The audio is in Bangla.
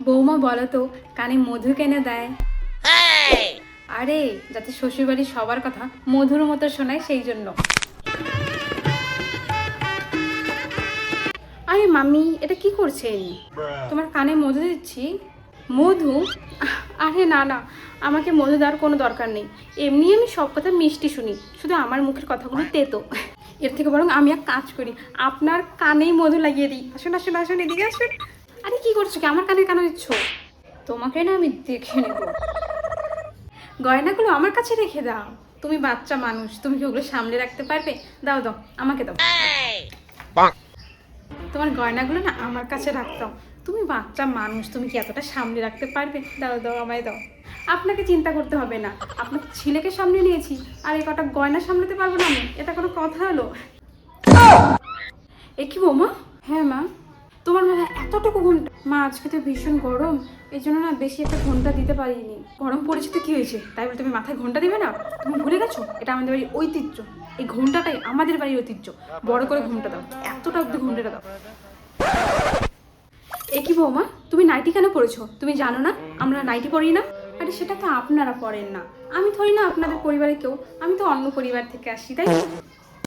বৌমা বলো তো, কানে মধু কেনে দেয়? আরে যাতে শ্বশুরবাড়ির সবার কথা মধুর মতো শোনায় সেই জন্য। আরে মাম্মি, এটা কি করছেন? তোমার কানে মধু দিচ্ছি। মধু? আরে না না, আমাকে মধু দেওয়ার কোনো দরকার নেই। এমনি আমি সব কথা মিষ্টি শুনি, শুধু আমার মুখের কথাগুলো তেতো। এর থেকে বরং আমি এক কাজ করি, আপনার কানেই মধু লাগিয়ে দিই। আসুন আসুন আসুন, এদিকে আসুন। আরে কি করছো কি, আমার কানে কেন দিচ্ছ? তোমাকে না আমি দেখে নেব। গয়নাগুলো আমার কাছে রেখে দাও। তুমি বাচ্চা মানুষ, তুমি কি ওগুলো সামলে রাখতে পারবে? দাও দাও, আমাকে দাও। তোমার গয়নাগুলো না আমার কাছে রাখতাম। তুমি বাচ্চা মানুষ, তুমি কি এতটা সামলে রাখতে পারবে? দাও দাও, আমায় দাও। আপনাকে চিন্তা করতে হবে না, আপনার ছেলেকে সামনে নিয়েছি, আর এই কটা গয়না সামলাতে পারবো না আমি? এটা কোনো কথা হলো? এ কি বৌমা? হ্যাঁ মা। তোমার মানে এতটুকু ঘন্টা? মা আজকে তো ভীষণ গরম, এই জন্য না বেশি একটা ঘন্টা দিতে পারিনি। গরম পড়েছে তো কি হয়েছে, তাই বলে তুমি মাথায় ঘন্টা দিবে না? তুমি ভুলে গেছো এটা আমাদের বাড়ির ঐতিহ্য। এই ঘন্টাটাই আমাদের বাড়ির ঐতিহ্য। বড় করে ঘন্টা দাও, এতটা অব্দি ঘন্টাটা দাও। এ কি বৌমা, তুমি নাইটি কেন পরেছো? তুমি জানো না আমরা নাইটি পরি না? আরে সেটা তো আপনারা পরেন না, আমি থরি না আপনাদের পরিবারে কেউ, আমি তো অন্য পরিবার থেকে আসি, তাই না?